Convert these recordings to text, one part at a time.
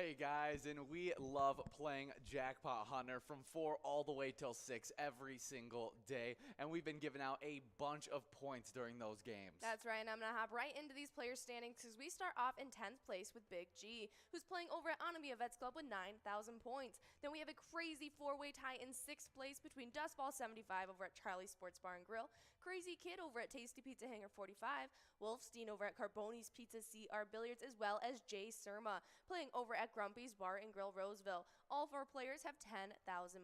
Hey guys, and we love playing Jackpot Hunter from 4 all the way till 6 every single day, and we've been giving out a bunch of points during those games. That's right, and I'm going to hop right into these players' standings because we start off in 10th place with Big G, who's playing over at Anamia Vets Club with 9,000 points. Then we have a crazy 4-way tie in 6th place between Dustball75 over at Charlie Sports Bar and Grill, Crazy Kid over at Tasty Pizza Hanger 45, Wolfstein over at Carboni's Pizza CR Billiards, as well as Jay Surma playing over at Grumpy's Bar and Grill Roseville. All 4 players have 10,000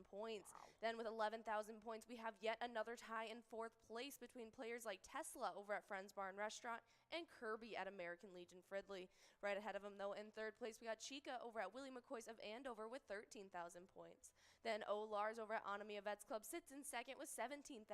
points. Wow. Then with 11,000 points, we have yet another tie in 4th place between players like Tesla over at Friends Bar and Restaurant and Kirby at American Legion Fridley. Right ahead of him, though, in 3rd place, we got Chica over at Willie McCoy's of Andover with 13,000 points. Then O. Lars over at Anamia Vets Club sits in 2nd with 17,000.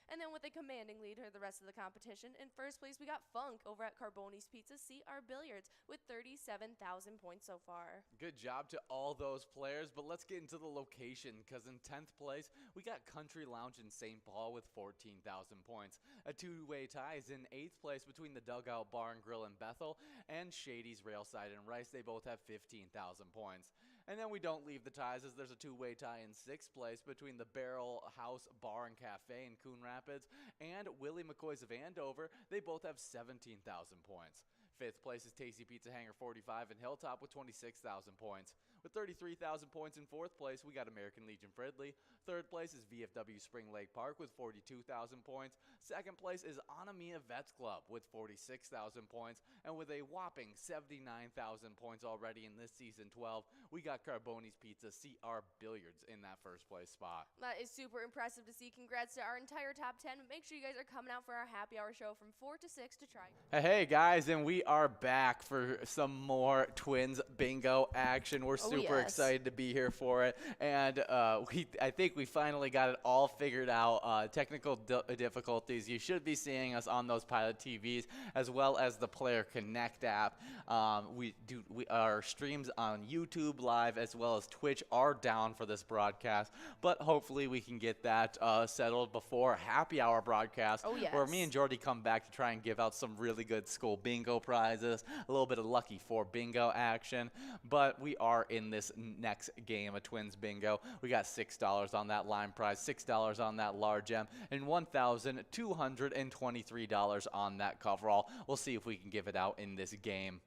And then with a commanding lead for the rest of the competition, in 1st place, we got Funk over at Carboni's Pizza CR Billiards with 37,000 points so far. Good job to all those players, but let's get into the location, because in 10th place, we got Country Lounge in St. Paul with 14,000 points. A 2-way tie is in 8th place between the Dugout Bar and Grill in Bethel and Shady's Railside in Rice. They both have 15,000 points. And then we don't leave the ties, as there's a 2-way tie in 6th place between the Barrel House Bar and Cafe in Coon Rapids and Willie McCoy's of Andover. They both have 17,000 points. 5th place is Tasty Pizza Hanger 45 in Hilltop with 26,000 points. With 33,000 points in 4th place, we got American Legion Fridley. 3rd place is VFW Spring Lake Park with 42,000 points. 2nd place is Anamia Vets Club with 46,000 points. And with a whopping 79,000 points already in this Season 12, we got Carboni's Pizza CR Billiards in that 1st place spot. That is super impressive to see. Congrats to our entire top 10. Make sure you guys are coming out for our happy hour show from 4 to 6 to try. Hey guys, and we are back for some more Twins Bingo action. We're super excited to be here for it, and I think we finally got it all figured out. Technical difficulties. You should be seeing us on those Pilot TVs as well as the Player Connect app. Our streams on YouTube Live as well as Twitch are down for this broadcast, but hopefully we can get that settled before happy hour broadcast, where me and Jordy come back to try and give out some really good school bingo prizes, a little bit of lucky 4 bingo action. But we are in this next game of Twins Bingo. We got $6 on that line prize, $6 on that large M, and $1,223 on that coverall. We'll see if we can give it out in this game.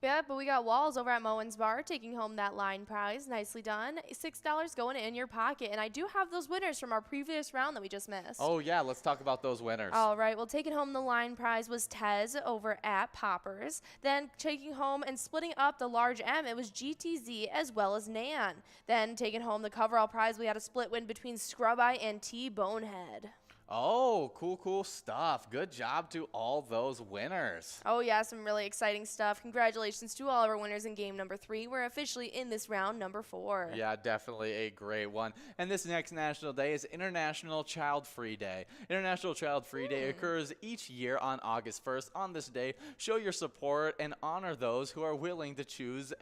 Yeah, but we got Walls over at Moen's Bar taking home that line prize. Nicely done. $6 going in your pocket. And I do have those winners from our previous round that we just missed. Oh, yeah. Let's talk about those winners. All right. Well, taking home the line prize was Tez over at Poppers. Then taking home and splitting up the large M, it was GTZ as well as Nan. Then taking home the coverall prize, we had a split win between Scrub Eye and T-Bonehead. Oh, cool stuff. Good job to all those winners. Oh, yeah, some really exciting stuff. Congratulations to all of our winners in game number 3. We're officially in this round number 4. Yeah, definitely a great one. And this next National Day is International Child Free Day. International Child Free Day occurs each year on August 1st. On this day, show your support and honor those who are willing to choose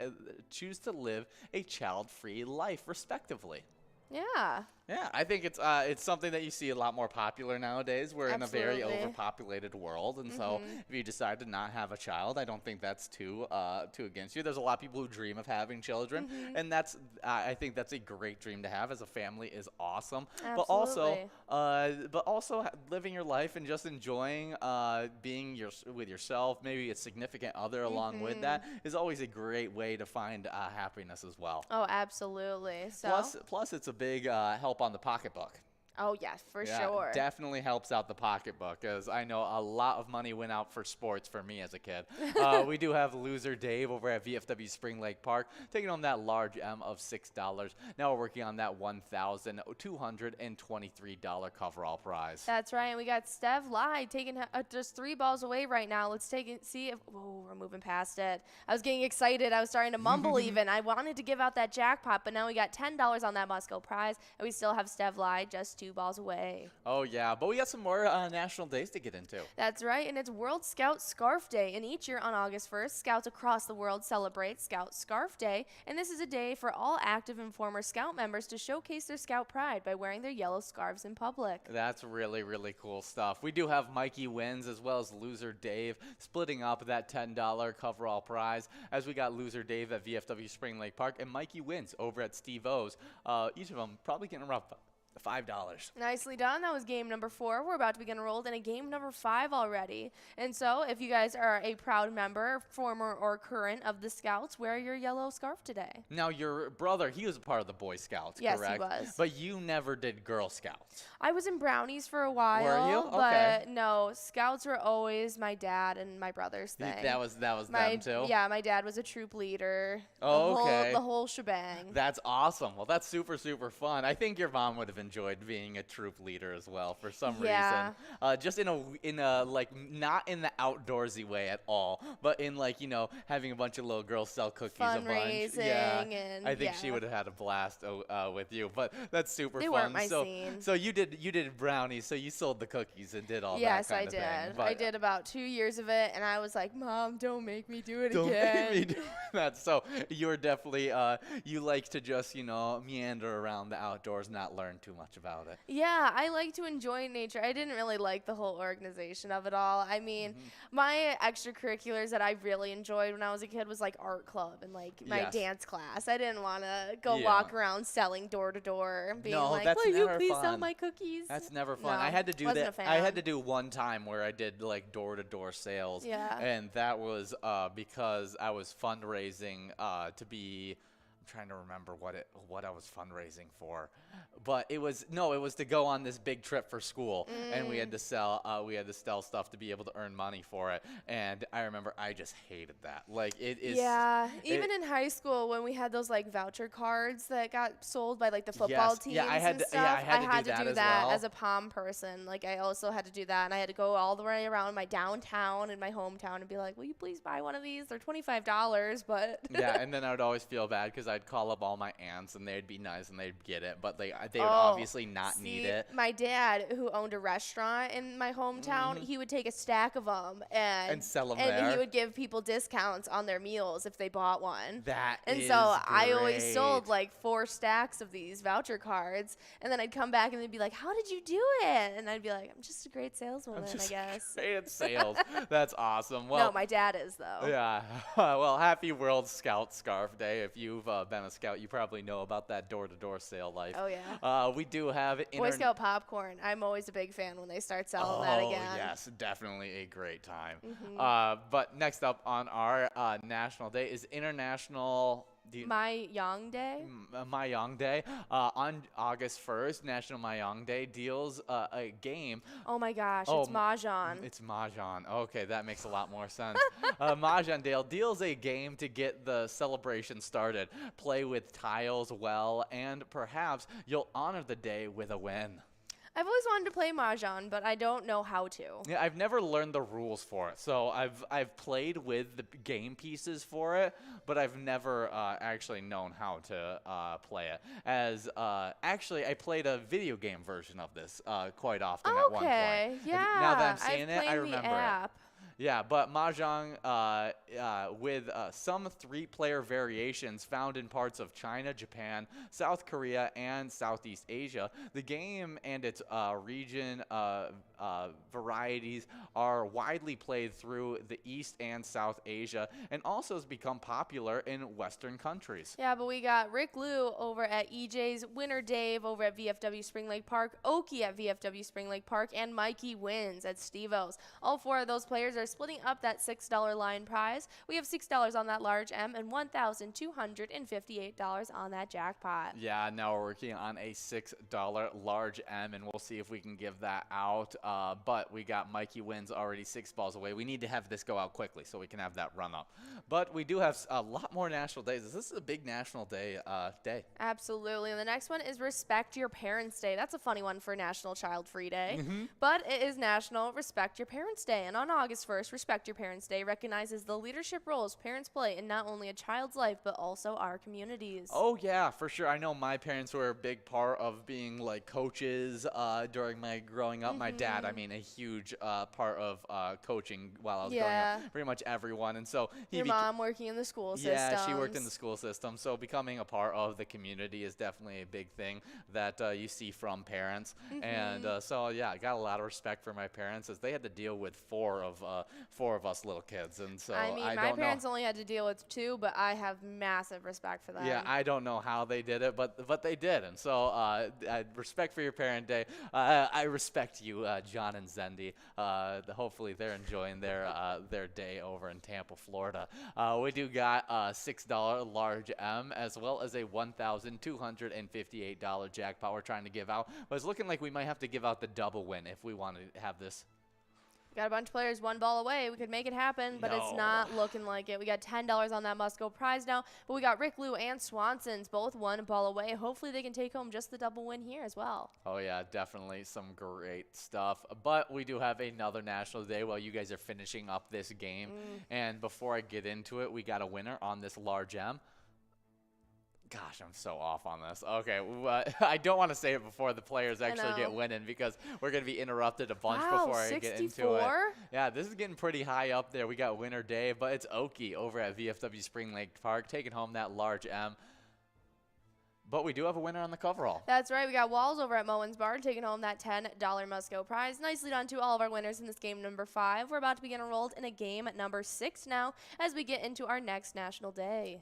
to live a child-free life, respectively. Yeah, I think it's something that you see a lot more popular nowadays. We're in a very overpopulated world, and so if you decide to not have a child, I don't think that's too against you. There's a lot of people who dream of having children, and I think that's a great dream to have. As a family is awesome, but also living your life and just enjoying being with yourself, maybe a significant other along with that, is always a great way to find happiness as well. Oh, absolutely. So plus it's a big help on the pocketbook. Oh, yes, for sure. Definitely helps out the pocketbook, as I know a lot of money went out for sports for me as a kid. We do have loser Dave over at VFW Spring Lake Park taking home that large M of $6. Now we're working on that $1,223 coverall prize. That's right, and we got Stev Lai taking just 3 balls away right now. Let's see if we're moving past it. I was getting excited. I was starting to mumble even. I wanted to give out that jackpot, but now we got $10 on that Musco prize, and we still have Stev Lai just 2 balls away. Oh, yeah. But we got some more national days to get into. That's right, and it's World Scout Scarf Day. And each year on August 1st, Scouts across the world celebrate Scout Scarf Day. And this is a day for all active and former Scout members to showcase their Scout pride by wearing their yellow scarves in public. That's really, really cool stuff. We do have Mikey Wins as well as Loser Dave splitting up that $10 coverall prize, as we got Loser Dave at VFW Spring Lake Park and Mikey Wins over at Steve O's. Each of them probably getting around $5. Nicely done. That was game number 4. We're about to begin enrolled in a game number 5 already. And so if you guys are a proud member, former or current of the Scouts, wear your yellow scarf today. Now, your brother, he was a part of the Boy Scouts, yes, correct? Yes, he was. But you never did Girl Scouts. I was in Brownies for a while. Were you? Okay. But no, Scouts were always my dad and my brother's thing. That was them too? Yeah, my dad was a troop leader. Oh, okay. The whole shebang. That's awesome. Well, that's super, super fun. I think your mom would have enjoyed being a troop leader as well for some reason. Just in a like not in the outdoorsy way at all, but in like, you know, having a bunch of little girls sell cookies a bunch. Yeah. And I think she would have had a blast with you. But that's super they fun. Weren't my scene. So you did Brownies, so you sold the cookies and did all that kind of thing. Yes, I did. I did about 2 years of it, and I was like, Mom, don't make me do it again. Don't make me do that. So you're definitely you like to just, you know, meander around the outdoors, not learn too much about it. Yeah, I like to enjoy nature. I didn't really like the whole organization of it all. I mean, my extracurriculars that I really enjoyed when I was a kid was like art club and like my dance class. I didn't want to go walk around selling door to door and being like, will you please sell my cookies? That's never fun. No, I had to do that. I had to do one time where I did like door to door sales. Yeah. And that was because I was fundraising to be. I'm trying to remember what I was fundraising for, but it was to go on this big trip for school, and we had to sell stuff to be able to earn money for it. And I remember I just hated that. Like it is. Yeah, even in high school when we had those like voucher cards that got sold by like the football teams and stuff. Yeah, I had to do that as a POM person. Like I also had to do that, and I had to go all the way around my downtown and my hometown and be like, will you please buy one of these? They're $25, but yeah, and then I would always feel bad because I'd call up all my aunts and they'd be nice and they'd get it, but they would obviously not need it. My dad, who owned a restaurant in my hometown, he would take a stack of them and sell them and he would give people discounts on their meals if they bought one. And so I always sold like 4 stacks of these voucher cards, and then I'd come back and they'd be like, how did you do it? And I'd be like, I'm just a great saleswoman, I guess. Great at sales. That's awesome. Well, no, my dad is though. Yeah. Well, happy World Scout Scarf Day. If you've been a Scout, you probably know about that door-to-door sale life. Oh, yeah. We do have Boy Scout popcorn. I'm always a big fan when they start selling that again. Oh, yes. Definitely a great time. But next up on our National Day is International... Mahjong Day? Mahjong Day. On August 1st, National Mahjong Day deals a game. Oh my gosh, it's Mahjong. It's Mahjong. Okay, that makes a lot more sense. Mahjong Day deals a game to get the celebration started. Play with tiles well, and perhaps you'll honor the day with a win. I've always wanted to play Mahjong, but I don't know how to. Yeah, I've never learned the rules for it. So I've played with the game pieces for it, but I've never actually known how to play it. As actually, I played a video game version of this quite often at one point. Okay, yeah. Now that I'm seeing it, I remember it. Yeah, but Mahjong with some 3-player variations found in parts of China, Japan, South Korea, and Southeast Asia. The game and its region varieties are widely played through the East and South Asia, and also has become popular in Western countries. Yeah, but we got Rick Liu over at EJ's, Winner Dave over at VFW Spring Lake Park, Oki at VFW Spring Lake Park, and Mikey Wins at Steve-O's. All 4 of those players are splitting up that $6 line prize. We have $6 on that large M and $1,258 on that jackpot. Yeah, now we're working on a $6 large M, and we'll see if we can give that out. But we got Mikey Wins already 6 balls away. We need to have this go out quickly so we can have that run up. But we do have a lot more national days. This is a big national day. Absolutely. And the next one is Respect Your Parents Day. That's a funny one for National Child Free Day. But it is National Respect Your Parents Day. And on August 1st, 1st, Respect Your Parents Day, recognizes the leadership roles parents play in not only a child's life, but also our communities. Oh yeah, for sure. I know my parents were a big part of being like coaches during my growing up. My dad, I mean, a huge part of coaching while I was growing up. Pretty much everyone, and so your mom working in the school system. Yeah, she worked in the school system. So becoming a part of the community is definitely a big thing that you see from parents. And so yeah, I got a lot of respect for my parents as they had to deal with four of us little kids, and so I mean, my parents only had to deal with 2, but I have massive respect for them. Yeah, I don't know how they did it, but they did, and so respect for your parent day. I respect you, John and Zendi. Hopefully they're enjoying their day over in Tampa, Florida. We do got a $6 large M as well as a $1,258 jackpot we're trying to give out, but it's looking like we might have to give out the double win if we want to have this. Got a bunch of players 1 ball away. We could make it happen, but it's not looking like it. We got $10 on that must-go prize now, but we got Rick, Lou, and Swanson's both 1 ball away. Hopefully they can take home just the double win here as well. Oh, yeah, definitely some great stuff. But we do have another national day while you guys are finishing up this game. And before I get into it, we got a winner on this large M. Gosh, I'm so off on this. Okay, I don't want to say it before the players actually get winning because we're going to be interrupted a bunch before I get into it. Yeah, this is getting pretty high up there. We got winner day, but it's Oki over at VFW Spring Lake Park taking home that large M. But we do have a winner on the coverall. That's right. We got Walls over at Moen's Bar taking home that $10 must-go prize. Nicely done to all of our winners in this game number 5. We're about to begin enrolled in a game at number 6 now as we get into our next national day.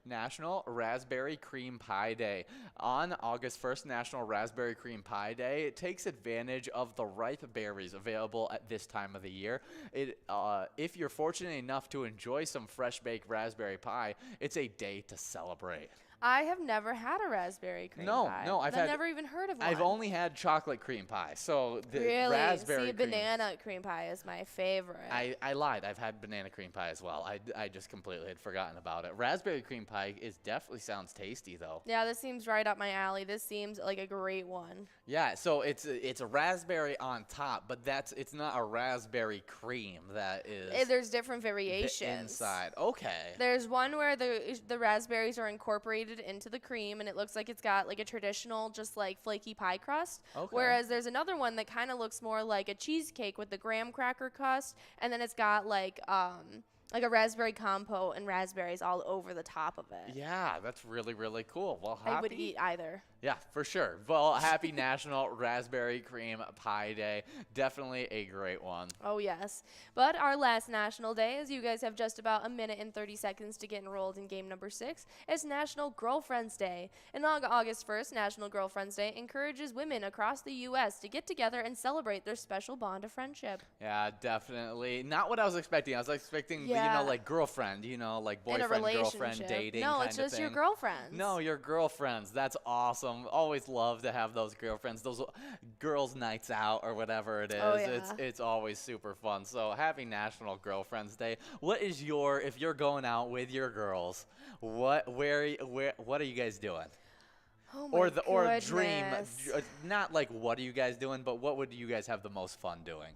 National Raspberry Cream Pie Day. On August 1st, National Raspberry Cream Pie Day, it takes advantage of the ripe berries available at this time of the year. If you're fortunate enough to enjoy some fresh-baked raspberry pie, it's a day to celebrate. I have never had a raspberry cream pie. No, I've never even heard of one. I've only had chocolate cream pie. So the raspberry cream. Banana cream pie is my favorite. I lied. I've had banana cream pie as well. I just completely had forgotten about it. Raspberry cream pie definitely sounds tasty though. Yeah, this seems right up my alley. This seems like a great one. Yeah, so it's a raspberry on top, but it's not a raspberry cream. That is. There's different variations inside. Okay. There's one where the raspberries are incorporated into the cream, and it looks like it's got like a traditional just like flaky pie crust. Okay. Whereas there's another one that kind of looks more like a cheesecake with the graham cracker crust, and then it's got like a raspberry compote and raspberries all over the top of it. Yeah, that's really, really cool. Well, I would eat either. Yeah, for sure. Well, happy National Raspberry Cream Pie Day. Definitely a great one. Oh, yes. But our last national day, as you guys have just about a minute and 30 seconds to get enrolled in game number 6, is National Girlfriends Day. And on August 1st, National Girlfriends Day encourages women across the U.S. to get together and celebrate their special bond of friendship. Yeah, definitely. Not what I was expecting. I was expecting, like girlfriend, like boyfriend, girlfriend, dating. No, it's just your girlfriends. No, your girlfriends. That's awesome. Always love to have those girlfriends, those girls' nights out or whatever it is. Oh, yeah. It's always super fun. So happy National Girlfriends Day. What is if you're going out with your girls, what are you guys doing? Oh my goodness. Or dream, not like what are you guys doing, but what would you guys have the most fun doing?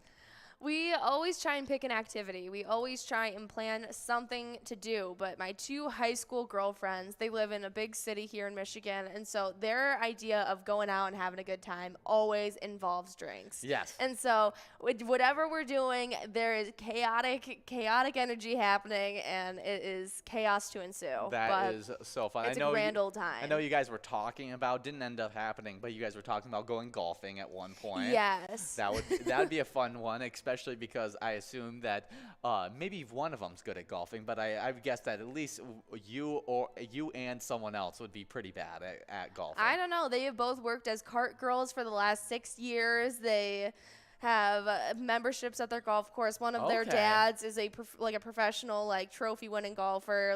We always try and pick an activity. We always try and plan something to do. But my 2 high school girlfriends, they live in a big city here in Michigan. And so their idea of going out and having a good time always involves drinks. Yes. And so whatever we're doing, there is chaotic energy happening, and it is chaos to ensue. That is so fun. It's a grand old time. I know you guys were talking about, didn't end up happening, but you guys were talking about going golfing at one point. Yes. That would be a fun one, especially because I assume that maybe one of them's good at golfing, but I guess that at least you and someone else would be pretty bad at golfing. I don't know. They have both worked as cart girls for the last 6 years. They have memberships at their golf course. One of their dads is a professional trophy winning golfer.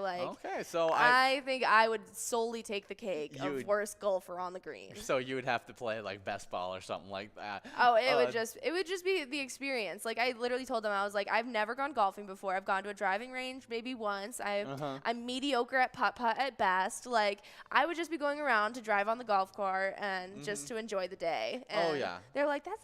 So I think I would solely take the cake of worst golfer on the green. So you would have to play best ball or something like that. Oh, it would just be the experience. I literally told them, I was like, I've never gone golfing before. I've gone to a driving range maybe once. I'm mediocre at putt-putt at best. I would just be going around to drive on the golf cart and just to enjoy the day. And they're like, that's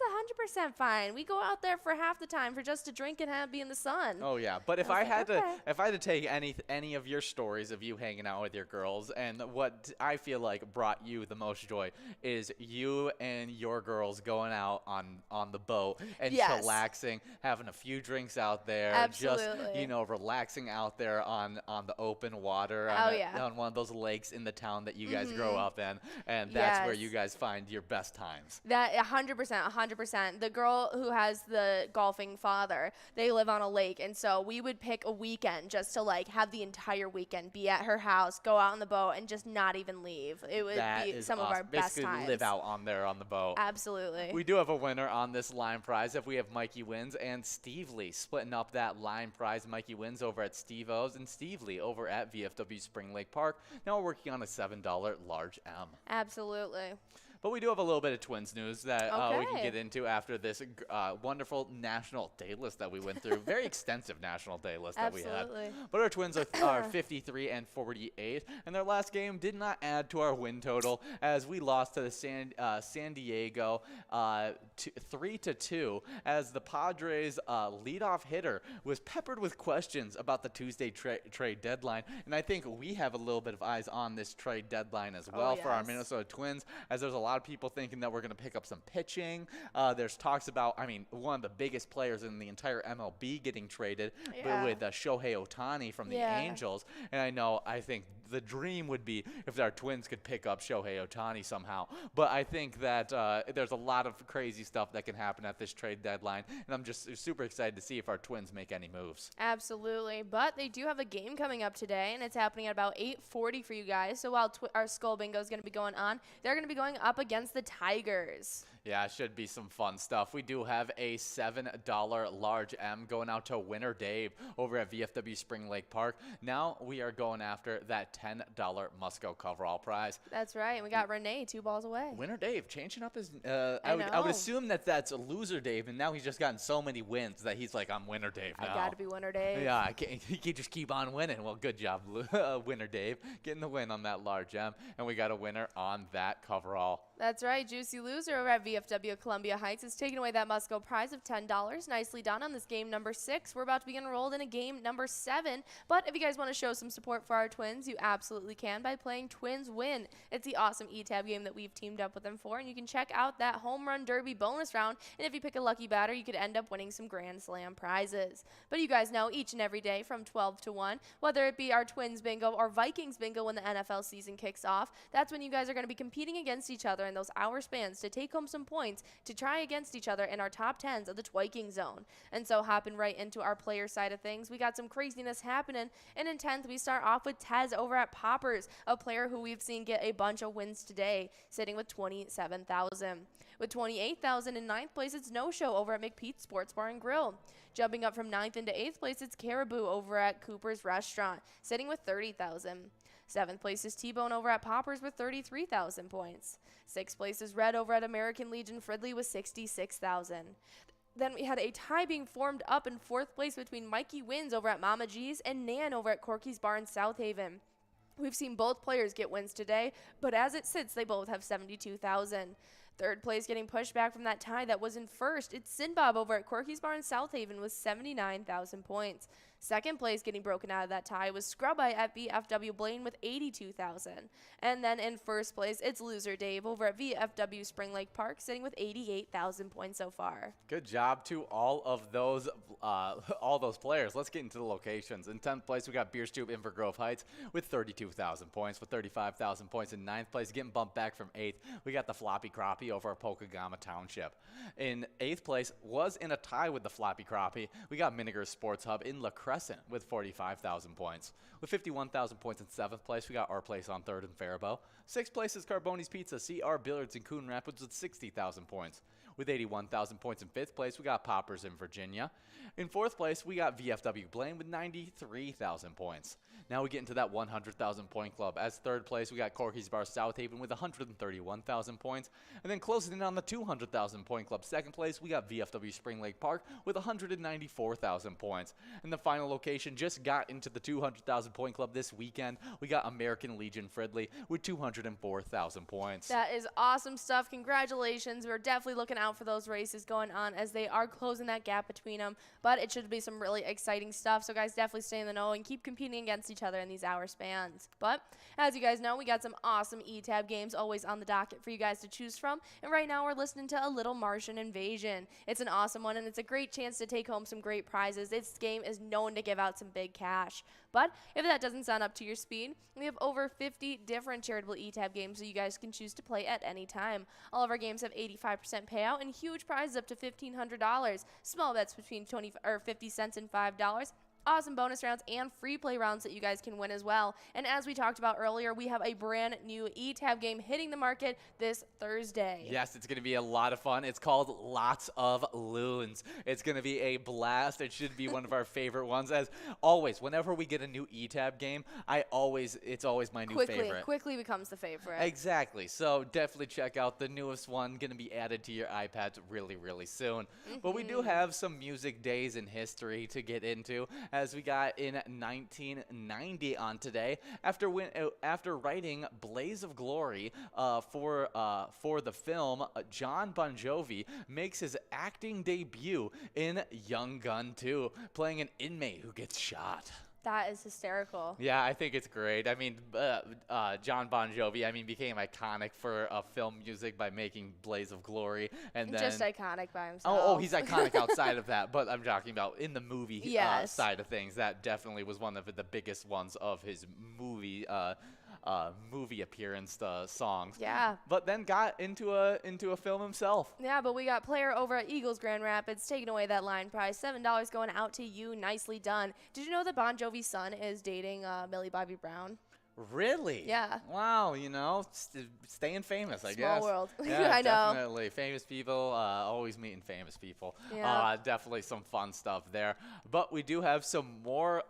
100% fine. fine. We go out there for half the time for just to drink and be in the sun. Oh yeah, but if I I was had like, to okay. if I had to take any of your stories of you hanging out with your girls, and what I feel like brought you the most joy is you and your girls going out on the boat and Yes. chillaxing, having a few drinks out there, just Absolutely. relaxing out there on the open water Oh, yeah. on one of those lakes in the town that you guys grow up in, and that's where Yes. you guys find your best times. That 100%, 100%. The girl who has the golfing father, they live on a lake, and so we would pick a weekend just to like have the entire weekend be at her house, go out on the boat, and just not even leave. It would That be is some of our awesome. best Basically times. live out on there on the boat. Absolutely. We do have a winner on this line prize. If we have Mikey wins and Steve Lee splitting up that line prize. Mikey wins over at Steve O's and Steve Lee over at VFW Spring Lake Park. Now we're working on a $7 large M. Absolutely. But we do have a little bit of Twins news that we can Okay. get into after this wonderful national day list that we went through. Very extensive national day list that we had. Absolutely. But our Twins are 53 and 48, and their last game did not add to our win total as we lost to the San Diego 3-2 as the Padres leadoff hitter was peppered with questions about the Tuesday trade deadline. And I think we have a little bit of eyes on this trade deadline as well for our yes. Minnesota Twins, as there's a lot of people thinking that we're going to pick up some pitching. There's talks about, one of the biggest players in the entire MLB getting traded with Shohei Ohtani from the Angels. And I think the dream would be if our Twins could pick up Shohei Ohtani somehow. But I think that there's a lot of crazy stuff that can happen at this trade deadline. And I'm just super excited to see if our Twins make any moves. Absolutely. But they do have a game coming up today, and it's happening at about 8:40 for you guys. So while our Skull Bingo is going to be going on, they're going to be going up against the Tigers. Yeah, it should be some fun stuff. We do have a $7 large M going out to Winner Dave over at VFW Spring Lake Park. Now we are going after that $10 Musco coverall prize. That's right. And we got Renee 2 balls away. Winner Dave changing up his. I would know. assume that that's a loser Dave, and now he's just gotten so many wins that he's like, I'm Winner Dave now. I got to be Winner Dave. Yeah, he can just keep on winning. Well, good job, Winner Dave, getting the win on that large M, and we got a winner on that coverall. That's right. Juicy Loser over at VFW Columbia Heights is taking away that Musco prize of $10. Nicely done on this game number 6. We're about to be enrolled in a game number 7. But if you guys want to show some support for our Twins, you absolutely can by playing Twins Win. It's the awesome E-Tab game that we've teamed up with them for, and you can check out that Home Run Derby bonus round. And if you pick a lucky batter, you could end up winning some Grand Slam prizes. But you guys know each and every day from 12 to 1, whether it be our Twins Bingo or Vikings Bingo when the NFL season kicks off, that's when you guys are going to be competing against each other in those hour spans to take home some points to try against each other in our top 10s of the Twiking Zone. And so hopping right into our player side of things, we got some craziness happening. And in 10th, we start off with Tez over at Poppers, a player who we've seen get a bunch of wins today, sitting with 27,000. With 28,000 in 9th place, it's No Show over at McPete's Sports Bar and Grill. Jumping up from 9th into 8th place, it's Caribou over at Cooper's Restaurant, sitting with 30,000. 7th place is T-Bone over at Poppers with 33,000 points. 6th place is Red over at American Legion Fridley with 66,000. Then we had a tie being formed up in 4th place between Mikey Wins over at Mama G's and Nan over at Corky's Bar in South Haven. We've seen both players get wins today, but as it sits, they both have 72,000. 3rd place getting pushed back from that tie that was in 1st. It's Sinbob over at Corky's Bar in South Haven with 79,000 points. 2nd place getting broken out of that tie was Scrubite at VFW Blaine with 82,000. And then in 1st place, it's Loser Dave over at VFW Spring Lake Park, sitting with 88,000 points so far. Good job to all those players. Let's get into the locations. In 10th place, we got Beer Stoop in for Grove Heights with 32,000 points, with 35,000 points. In 9th place, getting bumped back from 8th, we got the Floppy Crappie over at Pokegama Township. In 8th place, was in a tie with the Floppy Crappie, we got Miniger's Sports Hub in La Crescent with 45,000 points. With 51,000 points in 7th place, we got Our Place on 3rd in Faribault. 6th place is Carboni's Pizza, CR Billiards in Coon Rapids with 60,000 points. With 81,000 points in 5th place, we got Poppers in Virginia. In 4th place, we got VFW Blaine with 93,000 points. Now we get into that 100,000 point club. As 3rd place, we got Corky's Bar South Haven with 131,000 points. And then closing in on the 200,000 point club, 2nd place, we got VFW Spring Lake Park with 194,000 points. And the final location just got into the 200,000 point club this weekend. We got American Legion Fridley with 204,000 points. That is awesome stuff. Congratulations. We're definitely looking out out for those races going on as they are closing that gap between them. But it should be some really exciting stuff. So guys, definitely stay in the know and keep competing against each other in these hour spans. But as you guys know, we got some awesome E-Tab games always on the docket for you guys to choose from. And right now we're listening to A Little Martian Invasion. It's an awesome one, and it's a great chance to take home some great prizes. This game is known to give out some big cash. But if that doesn't sound up to your speed, we have over 50 different charitable E-Tab games that you guys can choose to play at any time. All of our games have 85% payout and huge prizes up to $1,500. Small bets between 50 cents and $5. Awesome bonus rounds and free play rounds that you guys can win as well. And as we talked about earlier, we have a brand new E-Tab game hitting the market this Thursday. Yes, it's going to be a lot of fun. It's called Lots of Loons. It's going to be a blast. It should be one of our favorite ones. As always, whenever we get a new E-Tab game, it's always my new favorite. Quickly becomes the favorite. Exactly. So definitely check out the newest one. Going to be added to your iPads really, really soon. But we do have some music days in history to get into, as we got in 1990 on today, after writing Blaze of Glory for the film, John Bon Jovi makes his acting debut in Young Gun 2, playing an inmate who gets shot. That is hysterical. Yeah, I think it's great. I mean, John Bon Jovi, became iconic for film music by making Blaze of Glory, and then just iconic by himself. Oh, he's iconic outside of that, but I'm talking about in the movie side of things. That definitely was one of the biggest ones of his movie appearance songs. Yeah. But then got into a film himself. Yeah, but we got player over at Eagles Grand Rapids taking away that line prize. $7 going out to you. Nicely done. Did you know that Bon Jovi's son is dating Millie Bobby Brown? Really? Yeah. Wow, staying famous, I guess. Small world. Yeah, I know. definitely. Famous people, always meeting famous people. Yeah. Definitely some fun stuff there. But we do have some more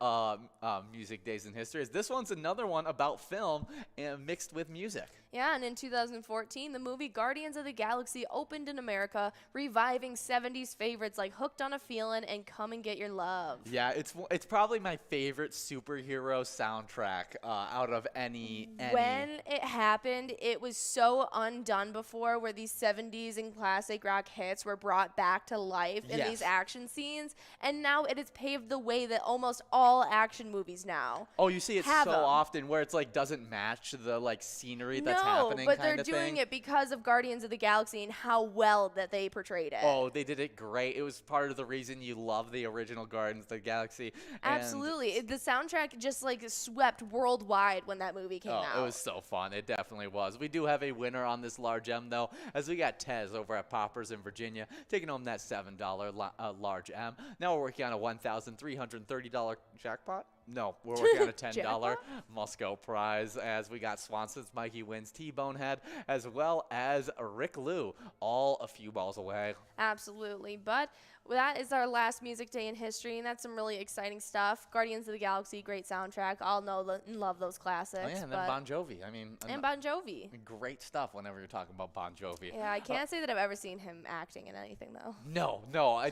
music days in history. This one's another one about film and mixed with music. Yeah, and in 2014, the movie Guardians of the Galaxy opened in America, reviving 70s favorites like Hooked on a Feelin' and Come and Get Your Love. Yeah, it's probably my favorite superhero soundtrack out of any. When it happened, it was so undone before, where these 70s and classic rock hits were brought back to life in these action scenes, and now it has paved the way that almost all action movies now. Oh, you see it so often where it's like doesn't match the scenery that's happening. No, but they're doing it because of Guardians of the Galaxy and how well that they portrayed it. Oh, they did it great. It was part of the reason you love the original Guardians of the Galaxy. Absolutely. The soundtrack just swept worldwide when that movie came out. It was so fun. It definitely was. We do have a winner on this large M, though, as we got Tez over at Poppers in Virginia taking home that $7 large M. Now we're working on a $1,330 jackpot. No, we're working on a $10 Musco prize, as we got Swanson's Mikey Wins T-Bone Head, as well as Rick Lou, all a few balls away. Absolutely. But that is our last music day in history, and that's some really exciting stuff. Guardians of the Galaxy, great soundtrack. All know and love those classics. Oh, yeah, and then Bon Jovi. And Bon Jovi. Great stuff whenever you're talking about Bon Jovi. Yeah, I can't say that I've ever seen him acting in anything, though. No.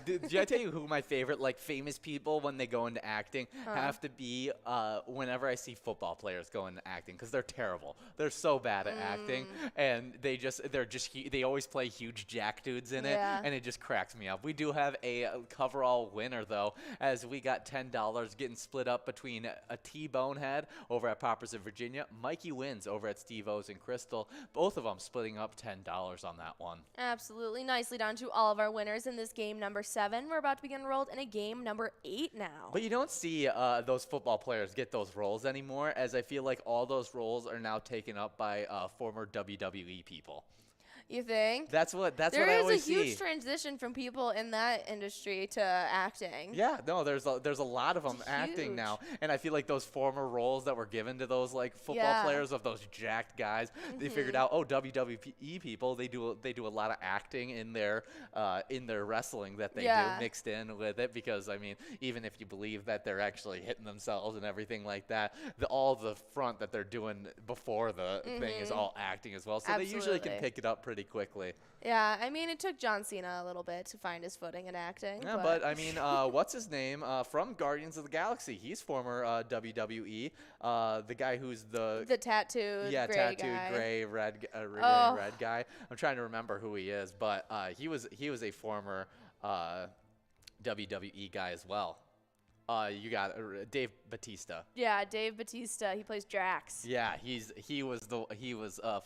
Did I tell you who my favorite, famous people when they go into acting have to be whenever I see football players go into acting, because they're terrible. They're so bad at acting, and they always play huge jack dudes in it, and it just cracks me up. We do have a coverall winner, though, as we got $10 getting split up between a T-Bone Head over at Poppers in Virginia, Mikey Wins over at Steve O's in Crystal, both of them splitting up $10 on that one. Absolutely. Nicely done to all of our winners in this game number 7. We're about to begin enrolled in a game number 8 now. But you don't see those football players get those roles anymore, as I feel like all those roles are now taken up by former WWE people. You think? That's what I always see. There is a huge transition from people in that industry to acting. Yeah, no, there's a lot of them acting now, and I feel like those former roles that were given to those football players, of those jacked guys, they figured out, WWE people, they do a lot of acting in their wrestling that they do mixed in with it, because even if you believe that they're actually hitting themselves and everything like that, all the front that they're doing before the thing is all acting as well, so they usually can pick it up pretty pretty quickly. Yeah, I mean, it took John Cena a little bit to find his footing in acting. Yeah, but I mean, what's his name from Guardians of the Galaxy? He's former WWE. The guy who's the tattooed gray tattooed guy. gray red red guy. I'm trying to remember who he is, but he was a former WWE guy as well. You got Dave Bautista. Yeah, Dave Bautista. He plays Drax. Yeah, he was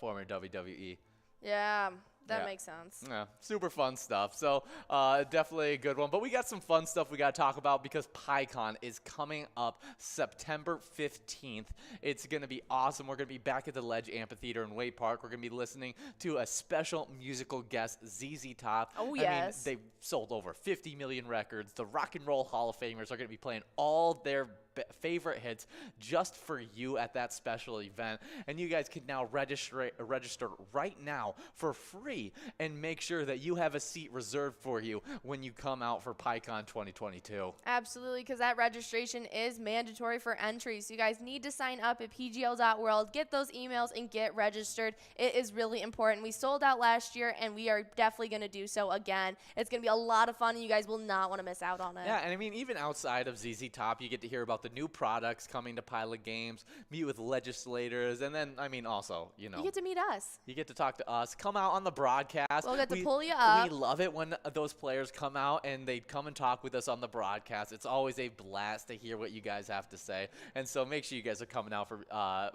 former WWE. Yeah. That Yeah. makes sense. Yeah, super fun stuff. So definitely a good one. But we got some fun stuff we got to talk about because PyCon is coming up September 15th. It's going to be awesome. We're going to be back at the Ledge Amphitheater in Wade Park. We're going to be listening to a special musical guest, ZZ Top. Oh, yes. yes. I mean, they sold over 50 million records. The Rock and Roll Hall of Famers are going to be playing all their favorite hits just for you at that special event. And you guys can now register right now for free and make sure that you have a seat reserved for you when you come out for PyCon 2022. Absolutely, because that registration is mandatory for entry. So you guys need to sign up at pgl.world, get those emails, and get registered. It is really important. We sold out last year, and we are definitely going to do so again. It's going to be a lot of fun, and you guys will not want to miss out on it. Yeah, and I mean, even outside of ZZ Top, you get to hear about the new products coming to Pilot Games, meet with legislators, and then, I mean, also, you get to meet us. You get to talk to us. Come out on the broadcast. We'll get to pull you up. We love it when those players come out and they come and talk with us on the broadcast. It's always a blast to hear what you guys have to say. And so make sure you guys are coming out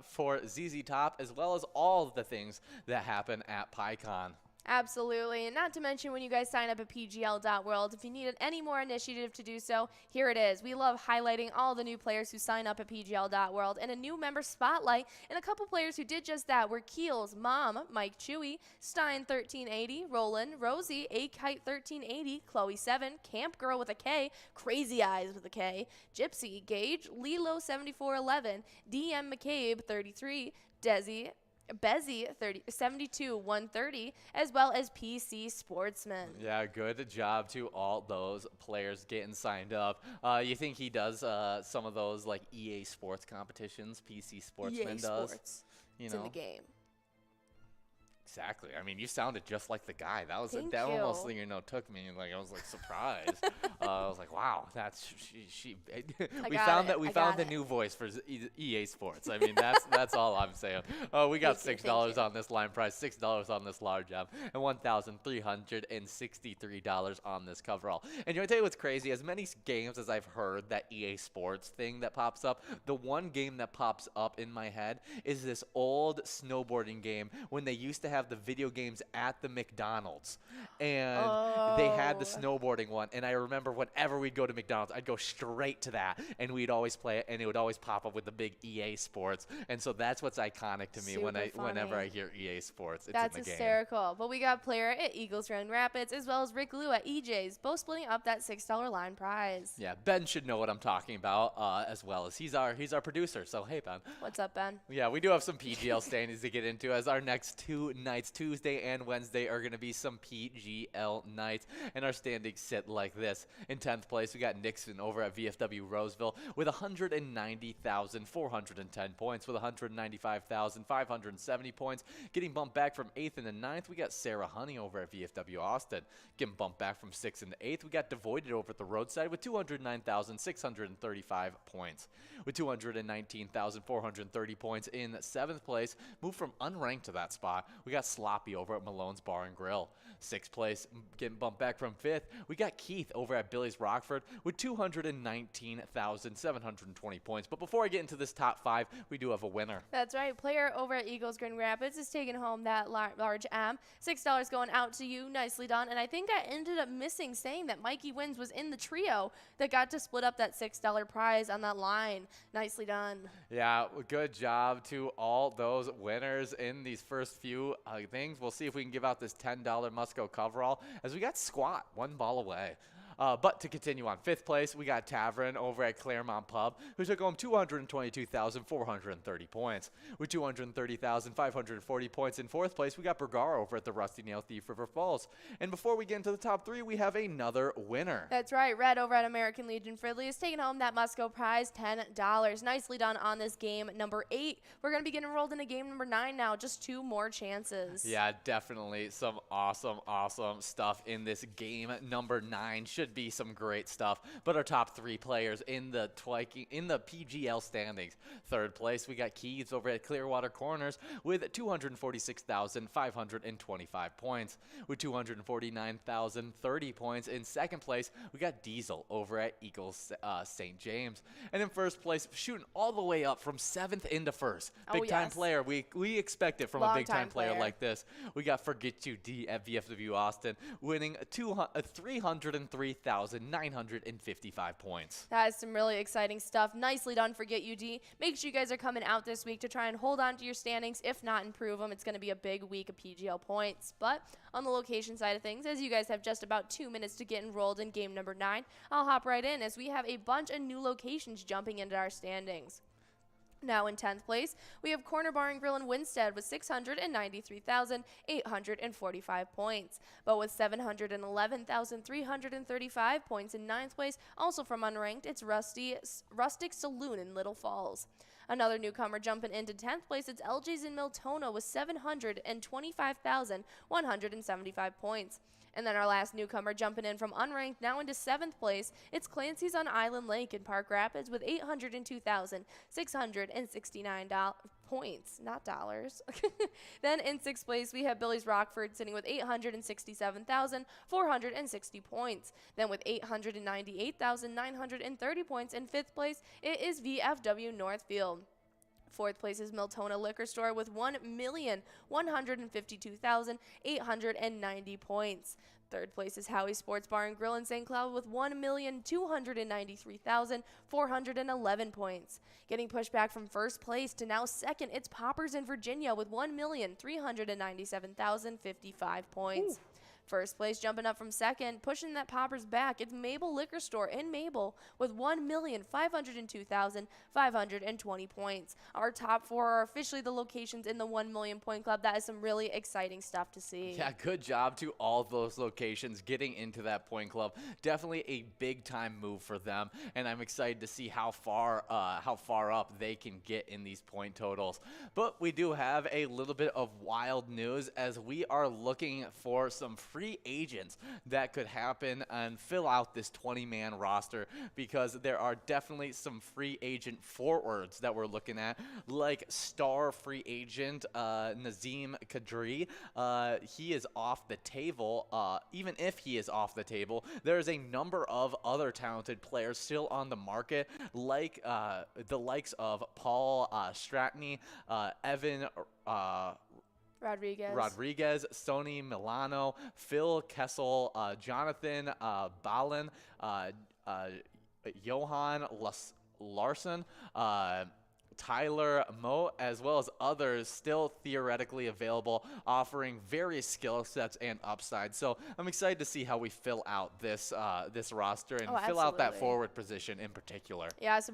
for ZZ Top as well as all of the things that happen at PyCon. Absolutely, and not to mention when you guys sign up at pgl.world, if you needed any more initiative to do so, here it is. We love highlighting all the new players who sign up at pgl.world and a new member spotlight, and a couple players who did just that were Keels, Mom, Mike Chewy, Stein 1380, Roland, Rosie, A-Kite 1380, Chloe 7, Camp Girl with a K, Crazy Eyes with a K, Gypsy, Gage, Lilo 7411, DM McCabe 33, Desi, Bezzy 72-130, as well as PC Sportsman. Yeah, good job to all those players getting signed up. You think he does some of those like EA Sports competitions? PC Sportsman EA does. Sports. You It's know? in the game. Exactly. I mean, you sounded just like the guy. That was Thank that you. almost took me like I was like surprised. I was like, wow, that's she. We found the new voice for EA Sports. I mean, that's all I'm saying. We got $6 on this line prize, $6 on this large app, and $1,363 on this coverall. And you want to tell you what's crazy? As many games as I've heard that EA Sports thing that pops up, the one game that pops up in my head is this old snowboarding game when they used to have the video games at the McDonald's, and they had the snowboarding one. And I remember whenever we'd go to McDonald's, I'd go straight to that, and we'd always play it, and it would always pop up with the big EA Sports. And so that's what's iconic to me whenever I hear EA Sports. It's That's in the hysterical. Game. But we got player at Eagles Grand Rapids as well as Rick Lou at EJ's, both splitting up that $6 line prize. Yeah, Ben should know what I'm talking about as well as he's our producer. So hey, Ben. What's up, Ben? Yeah, we do have some PGL standings to get into, as our next two nights, Tuesday and Wednesday, are going to be some PGL nights, and our standings sit like this. In 10th place, we got Nixon over at VFW Roseville with 190,410 points, with 195,570 points. Getting bumped back from 8th into 9th, we got Sarah Honey over at VFW Austin. Getting bumped back from 6th into 8th, we got Devoided over at the roadside with 209,635 points. With 219,430 points in 7th place, moved from unranked to that spot, we got Sloppy over at Malone's Bar and Grill. 6th place, getting bumped back from 5th, we got Keith over at Billy's Rockford with 219,720 points. But before I get into this top 5, we do have a winner. That's right. Player over at Eagles Grand Rapids is taking home that large M. $6 going out to you. Nicely done. And I think I ended up saying that Mikey Wins was in the trio that got to split up that $6 prize on that line. Nicely done. Yeah, good job to all those winners in these first few things. We'll see if we can give out this $10 Musco coverall, as we got Squat one ball away. But to continue on 5th place, we got Tavern over at Claremont Pub, who took home 222,430 points. With 230,540 points in 4th place, we got Bergar over at the Rusty Nail Thief River Falls. And before we get into the top 3, we have another winner. That's right. Red over at American Legion Fridley is taking home that Musco prize, $10. Nicely done on this game number 8. We're going to be getting enrolled into game number 9 now. Just 2 more chances. Yeah, definitely some awesome stuff in this game number 9. Should be some great stuff. But our top 3 players in the PGL standings. 3rd place, we got Keys over at Clearwater Corners with 246,525 points. With 249,030 points in 2nd place, we got Diesel over at Eagles St. James. And in 1st place, shooting all the way up from 7th into 1st. Big time player. We expect it from a big time player like this. We got Forget You D at VFW Austin winning 303,955 points. That is some really exciting stuff. Nicely done, Forget You D. Make sure you guys are coming out this week to try and hold on to your standings, if not improve them. It's going to be a big week of PGL points. But on the location side of things, as you guys have just about 2 minutes to get enrolled in game number 9, I'll hop right in as we have a bunch of new locations jumping into our standings. Now in 10th place, we have Corner Bar and Grill in Winstead with 693,845 points. But with 711,335 points in 9th place, also from unranked, it's Rustic Saloon in Little Falls. Another newcomer jumping into 10th place, it's LJ's in Miltona with 725,175 points. And then our last newcomer jumping in from unranked now into 7th place, it's Clancy's on Island Lake in Park Rapids with 802,669 points, not dollars. Then in 6th place, we have Billy's Rockford sitting with 867,460 points. Then with 898,930 points in 5th place, it is VFW Northfield. 4th place is Miltona Liquor Store with 1,152,890 points. 3rd place is Howie's Sports Bar and Grill in St. Cloud with 1,293,411 points. Getting pushed back from 1st place to now 2nd, it's Poppers in Virginia with 1,397,055 points. Ooh. 1st place jumping up from 2nd, pushing that Poppers back, it's Mabel Liquor Store in Mabel with 1,502,520 points. Our top 4 are officially the locations in the 1 million point club. That is some really exciting stuff to see. Yeah, good job to all those locations getting into that point club. Definitely a big time move for them, and I'm excited to see how far up they can get in these point totals. But we do have a little bit of wild news as we are looking for some free agents that could happen and fill out this 20-man roster, because there are definitely some free agent forwards that we're looking at, like star free agent Nazim Kadri. He is off the table. Even if he is off the table, there's a number of other talented players still on the market, like the likes of Paul Stratney, Evan Rodriguez, Sony Milano, Phil Kessel, Jonathan Balin, Johan Larson, Tyler Moe, as well as others still theoretically available, offering various skill sets and upside. So I'm excited to see how we fill out this roster and fill out that forward position in particular. Yeah, so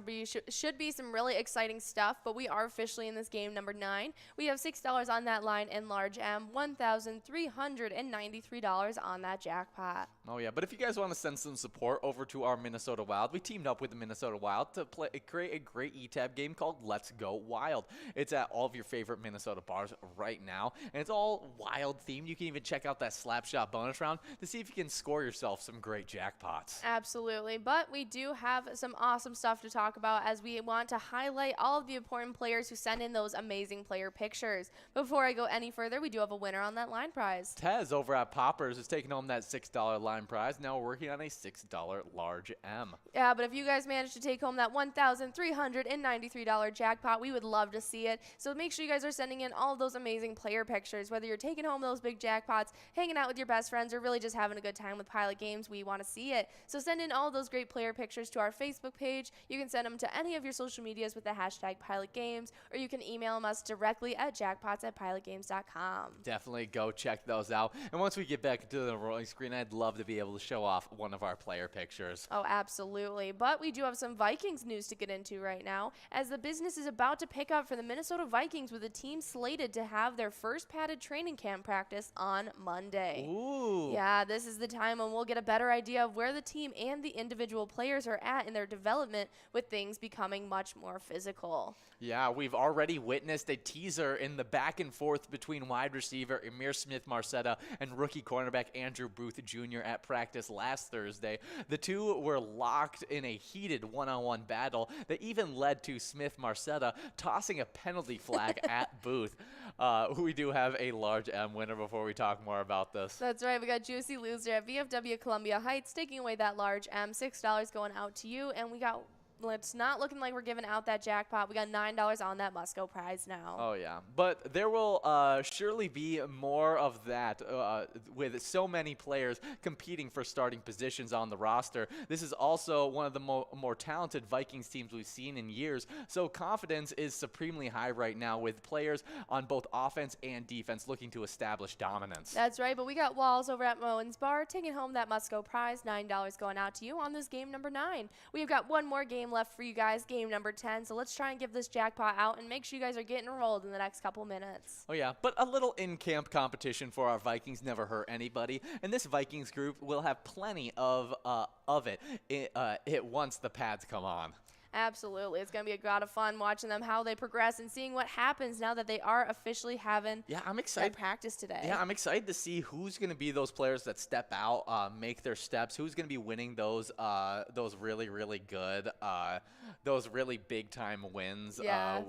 should be some really exciting stuff, but we are officially in this game number 9. We have $6 on that line in large M, $1,393 on that jackpot. Oh yeah, but if you guys want to send some support over to our Minnesota Wild, we teamed up with the Minnesota Wild to create a great ETAB game called Let's Go Wild. It's at all of your favorite Minnesota bars right now, and it's all Wild themed. You can even check out that Slapshot bonus round to see if you can score yourself some great jackpots. Absolutely, but we do have some awesome stuff to talk about as we want to highlight all of the important players who send in those amazing player pictures. Before I go any further, we do have a winner on that line prize. Tez over at Poppers is taking home that $6 line prize. Now we're working on a $6 large M. Yeah, but if you guys manage to take home that $1,393 jackpot. We would love to see it. So make sure you guys are sending in all of those amazing player pictures, whether you're taking home those big jackpots, hanging out with your best friends, or really just having a good time with Pilot Games. We want to see it. So send in all of those great player pictures to our Facebook page. You can send them to any of your social medias with the hashtag Pilot Games, or you can email them us directly at jackpots@pilotgames.com. Definitely go check those out. And once we get back to the rolling screen, I'd love to be able to show off one of our player pictures. Oh, absolutely. But we do have some Vikings news to get into right now, as the business is about to pick up for the Minnesota Vikings, with a team slated to have their first padded training camp practice on Monday. Ooh. Yeah, this is the time when we'll get a better idea of where the team and the individual players are at in their development, with things becoming much more physical. Yeah, we've already witnessed a teaser in the back and forth between wide receiver Emir Smith-Marsetta and rookie cornerback Andrew Booth Jr. at practice last Thursday. The two were locked in a heated one-on-one battle that even led to Smith-Marsetta tossing a penalty flag at Booth. We do have a large M winner before we talk more about this. That's right. We got Juicy Loser at VFW Columbia Heights taking away that large M. $6 going out to you, and we got... It's not looking like we're giving out that jackpot. We got $9 on that Musco prize now. Oh, yeah. But there will surely be more of that with so many players competing for starting positions on the roster. This is also one of the more talented Vikings teams we've seen in years, so confidence is supremely high right now with players on both offense and defense looking to establish dominance. That's right, but we got Walls over at Moen's Bar taking home that Musco prize. $9 going out to you on this game number 9. We've got one more game left for you guys, game number 10, so let's try and give this jackpot out and make sure you guys are getting enrolled in the next couple minutes. Oh yeah, but a little in-camp competition for our Vikings never hurt anybody, and this Vikings group will have plenty of it once the pads come on. Absolutely. It's going to be a lot of fun watching them, how they progress, and seeing what happens now that they are officially having I'm excited. that practice today. Yeah, I'm excited to see who's going to be those players that step out, make their steps, who's going to be winning those really, really good, those really big-time wins. Yeah,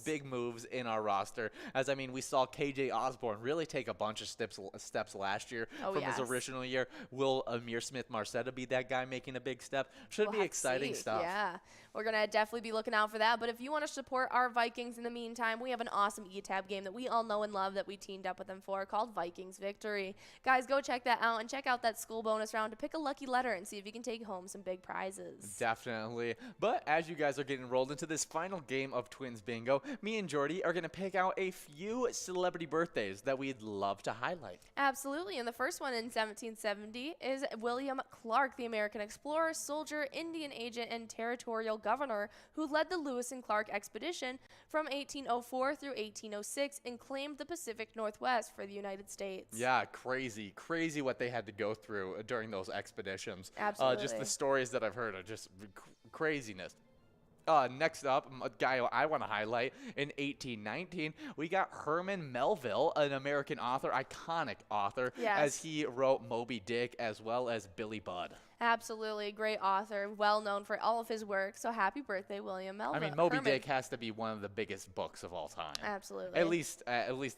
big moves in our roster. As, I mean, we saw KJ Osborne really take a bunch of steps last year from his original year. Will Amir Smith-Marsetta be that guy making a big step? Should be exciting stuff. Yeah. We're going to definitely be looking out for that. But if you want to support our Vikings in the meantime, we have an awesome E-Tab game that we all know and love that we teamed up with them for, called Vikings Victory. Guys, go check that out and check out that school bonus round to pick a lucky letter and see if you can take home some big prizes. Definitely. But as you guys are getting rolled into this final game of Twins Bingo, me and Jordy are going to pick out a few celebrity birthdays that we'd love to highlight. Absolutely. And the first one in 1770 is William Clark, the American explorer, soldier, Indian agent, and territorial governor who led the Lewis and Clark expedition from 1804 through 1806 and claimed the Pacific Northwest for the United States. Yeah, crazy what they had to go through during those expeditions. Absolutely. Just the stories that I've heard are just craziness. Next up, a guy I want to highlight, in 1819, we got Herman Melville, an American author, iconic author, as he wrote Moby Dick as well as Billy Budd. Absolutely. Great author, well known for all of his work. So happy birthday, William Melville. I mean, Moby Dick has to be one of the biggest books of all time. Absolutely. At least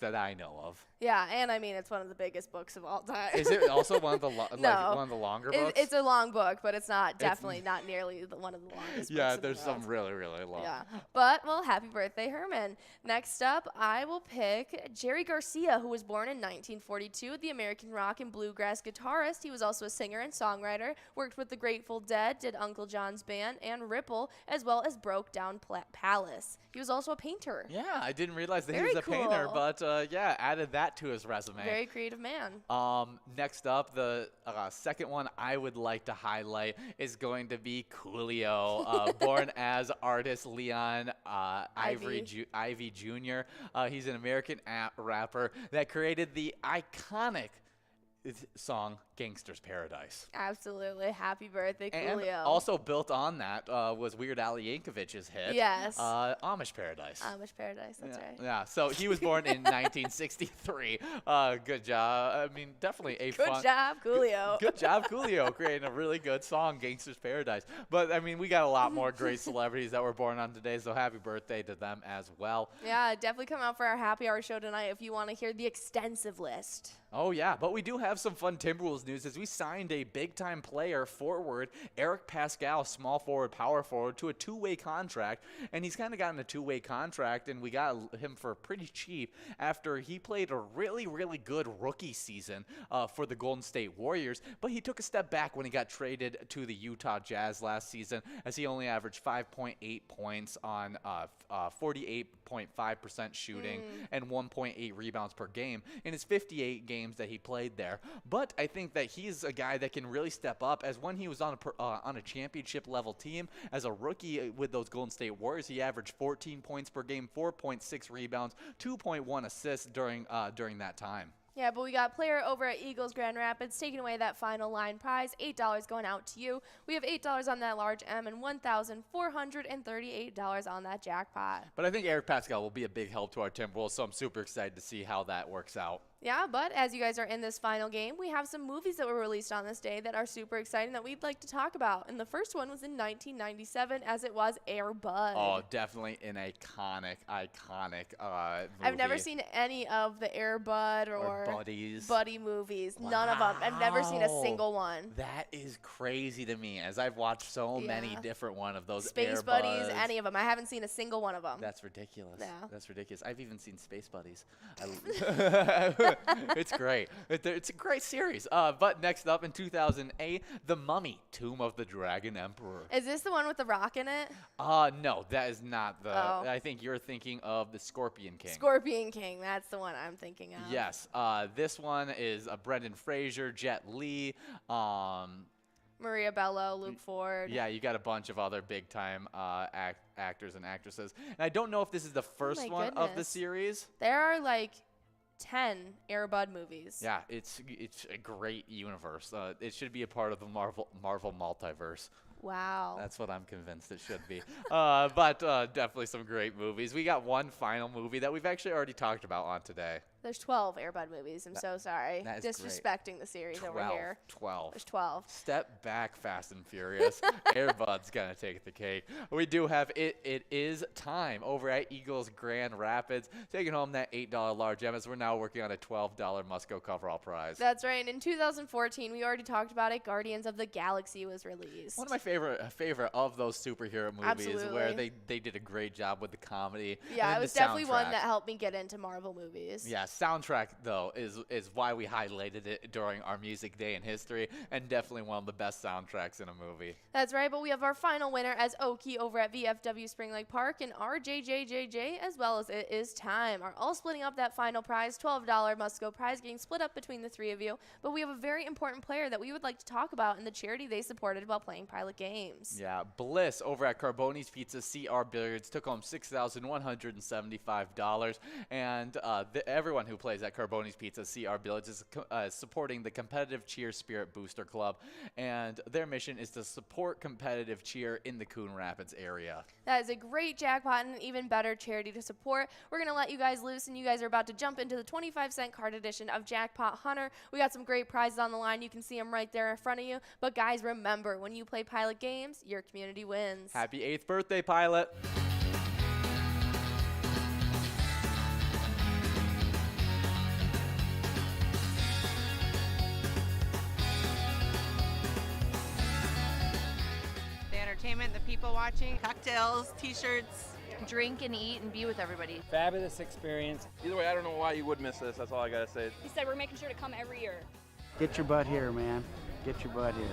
that I know of. Yeah, and I mean, it's one of the biggest books of all time. Is it also one of the no, one of the longer books? It's a long book, but it's definitely not nearly one of the longest books. Yeah, there's some really, really long. Yeah, but, well, happy birthday, Herman. Next up, I will pick Jerry Garcia, who was born in 1942, the American rock and bluegrass guitarist. He was also a singer and songwriter, worked with the Grateful Dead, did Uncle John's Band, and Ripple, as well as Broke Down Palace. He was also a painter. Yeah, I didn't realize that he was a painter, but yeah, added that to his resume. Very creative man. Next up, the second one I would like to highlight is going to be Coolio, born as artist Leon Ivy Jr. He's an American rapper that created the iconic song Gangster's Paradise. Absolutely. Happy birthday, Coolio. And also built on that was Weird Al Yankovic's hit. Yes. Amish Paradise. Amish Paradise, that's right. Yeah, so he was born in 1963. Good job. I mean, definitely a fun. Good job, Coolio. Good job, Coolio, creating a really good song, Gangster's Paradise. But, I mean, we got a lot more great celebrities that were born on today, so happy birthday to them as well. Yeah, definitely come out for our happy hour show tonight if you want to hear the extensive list. Oh, yeah, but we do have some fun Timberwolves news is we signed a big-time player forward, Eric Pascal, small forward, power forward, to a two-way contract. And he's kind of gotten a two-way contract, and we got him for pretty cheap after he played a really, really good rookie season for the Golden State Warriors. But he took a step back when he got traded to the Utah Jazz last season, as he only averaged 5.8 points on 48.5% shooting and 1.8 rebounds per game in his 58 games that he played there. But I think that he's a guy that can really step up, as when he was on a championship level team as a rookie with those Golden State Warriors, he averaged 14 points per game, 4.6 rebounds, 2.1 assists during that time. Yeah, but we got player over at Eagles Grand Rapids taking away that final line prize, $8 going out to you. We have $8 on that large M and $1,438 on that jackpot. But I think Eric Pascal will be a big help to our Timberwolves, so I'm super excited to see how that works out. Yeah, but as you guys are in this final game, we have some movies that were released on this day that are super exciting that we'd like to talk about. And the first one was in 1997, as it was Air Bud. Oh, definitely an iconic movie. I've never seen any of the Air Bud or Buddy movies. Wow. None of them. I've never seen a single one. That is crazy to me, as I've watched so many different one of those Space Air Buddies, Buds. any of them. I haven't seen a single one of them. That's ridiculous. Yeah. That's ridiculous. I've even seen Space Buddies. It's great. It's a great series. But next up in 2008, The Mummy, Tomb of the Dragon Emperor. Is this the one with the rock in it? No, that is not the. Oh. I think you're thinking of the Scorpion King. Scorpion King. That's the one I'm thinking of. Yes. This one is Brendan Fraser, Jet Li. Maria Bello, Luke Ford. Yeah, you got a bunch of other big-time actors and actresses. And I don't know if this is the first one of the series. There are like 10 Air Bud movies. Yeah, it's a great universe. It should be a part of the Marvel multiverse. Wow. That's what I'm convinced it should be. But definitely some great movies. We got one final movie that we've actually already talked about on today. There's 12 Air Bud movies. I'm so sorry. That is disrespecting the series over here. 12. There's 12. Step back, Fast and Furious. Air Bud's gonna take the cake. We do have It Is Time over at Eagles Grand Rapids, taking home that $8 large M, as we're now working on a $12 Musco coverall prize. That's right. In 2014, we already talked about it. Guardians of the Galaxy was released. One of my favorite of those superhero movies. Absolutely. Where they did a great job with the comedy. Yeah, and it was the definitely one soundtrack. that helped me get into Marvel movies. Yeah, soundtrack though is why we highlighted it during our Music Day in history, and definitely one of the best soundtracks in a movie. That's right, but we have our final winner as Oki over at VFW Spring Lake Park, and RJJJJ, as well as It Is Time, are all splitting up that final prize, $12 Musco prize, getting split up between the three of you. But we have a very important player that we would like to talk about in the charity they supported while playing Pilot Games. Yeah, Bliss over at Carboni's Pizza CR Billiards took home $6,175, and everyone who plays at Carboni's Pizza CR Billiards is supporting the Competitive Cheer Spirit Booster Club, and their mission is to support competitive cheer in the Coon Rapids area. That is a great jackpot and an even better charity to support. We're going to let you guys loose, and you guys are about to jump into the 25-cent card edition of Jackpot Hunter. We got some great prizes on the line. You can see them right there in front of you. But guys, remember, when you play Pilot Games, your community wins. Happy 8th birthday, Pilot! Entertainment, the people watching, cocktails, t-shirts. Drink and eat and be with everybody. Fabulous experience. Either way, I don't know why you would miss this. That's all I gotta say. He said we're making sure to come every year. Get your butt here, man. Get your butt here.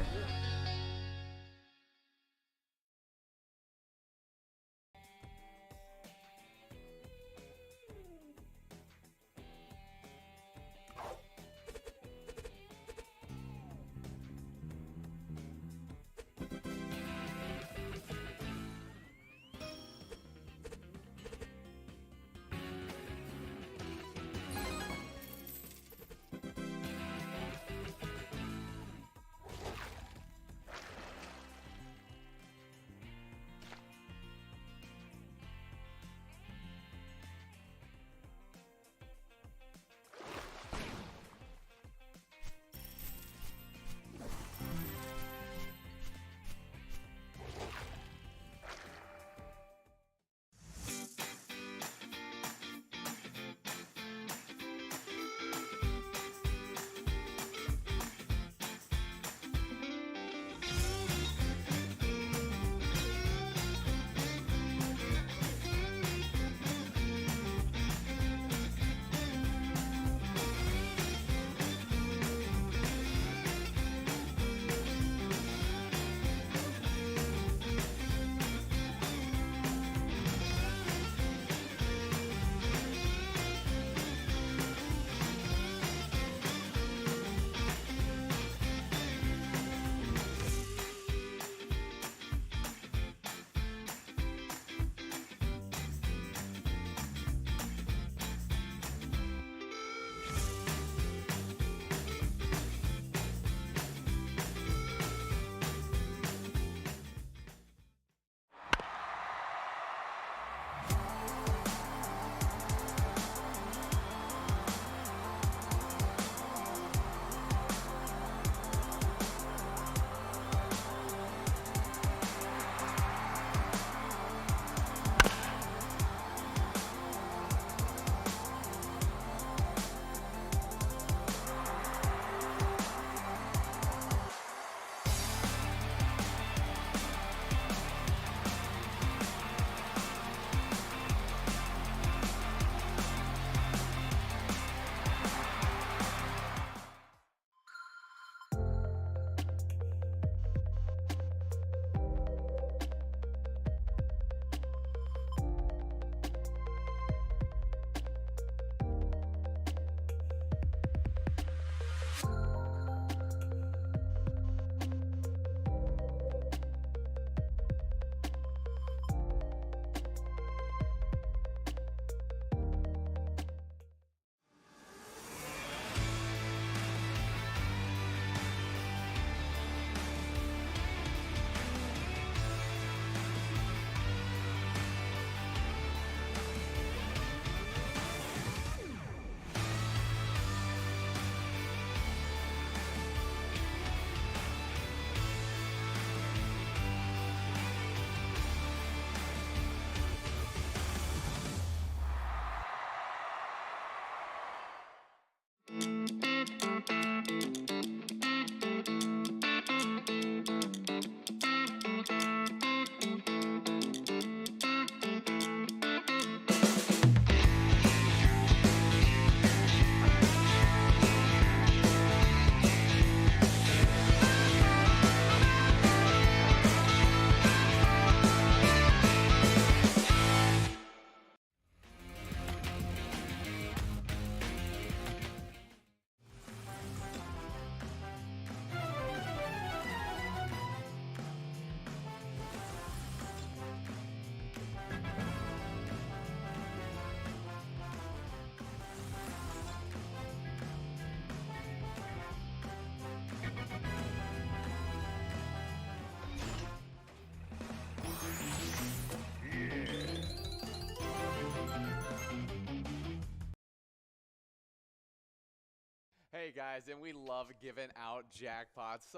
Hey guys, and we love giving out jackpots.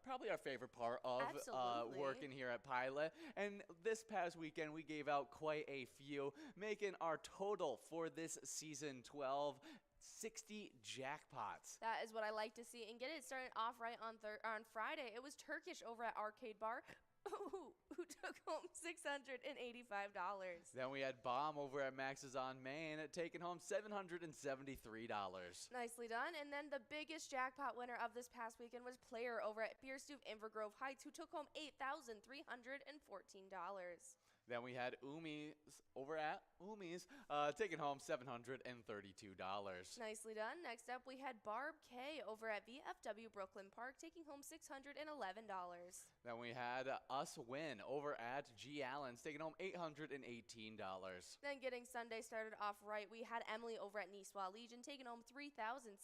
Probably our favorite part of Absolutely. working here at Pilot. And this past weekend, we gave out quite a few, making our total for this season 12 60 jackpots. That is what I like to see. And get it started off right on Friday. It was Turkish over at Arcade Bar. Who took home $685. Then we had Bomb over at Max's on Main, taking home $773. Nicely done. And then the biggest jackpot winner of this past weekend was Player over at Beerstube Invergrove Heights, who took home $8,314. Then we had Umi's over at Umi's, taking home $732. Nicely done. Next up, we had Barb K over at VFW Brooklyn Park, taking home $611. Then we had Us Win over at G. Allen's, taking home $818. Then getting Sunday started off right, we had Emily over at Niçoise Legion, taking home $3,707.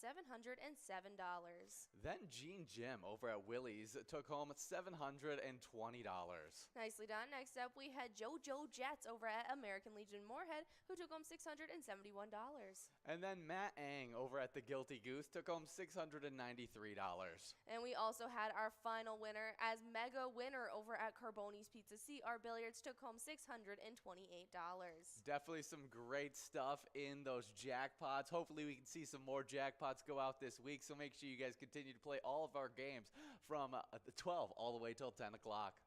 Then Gene Jim over at Willie's took home $720. Nicely done. Next up, we had JoJo Jets over at American Legion Moorhead, who took home $671. And then Matt Ang over at the Guilty Goose took home $693. And we also had our final winner as mega winner over at Carboni's Pizza CR Billiards, took home $628. Definitely some great stuff in those jackpots. Hopefully we can see some more jackpots go out this week, so make sure you guys continue to play all of our games from 12 all the way till 10 o'clock.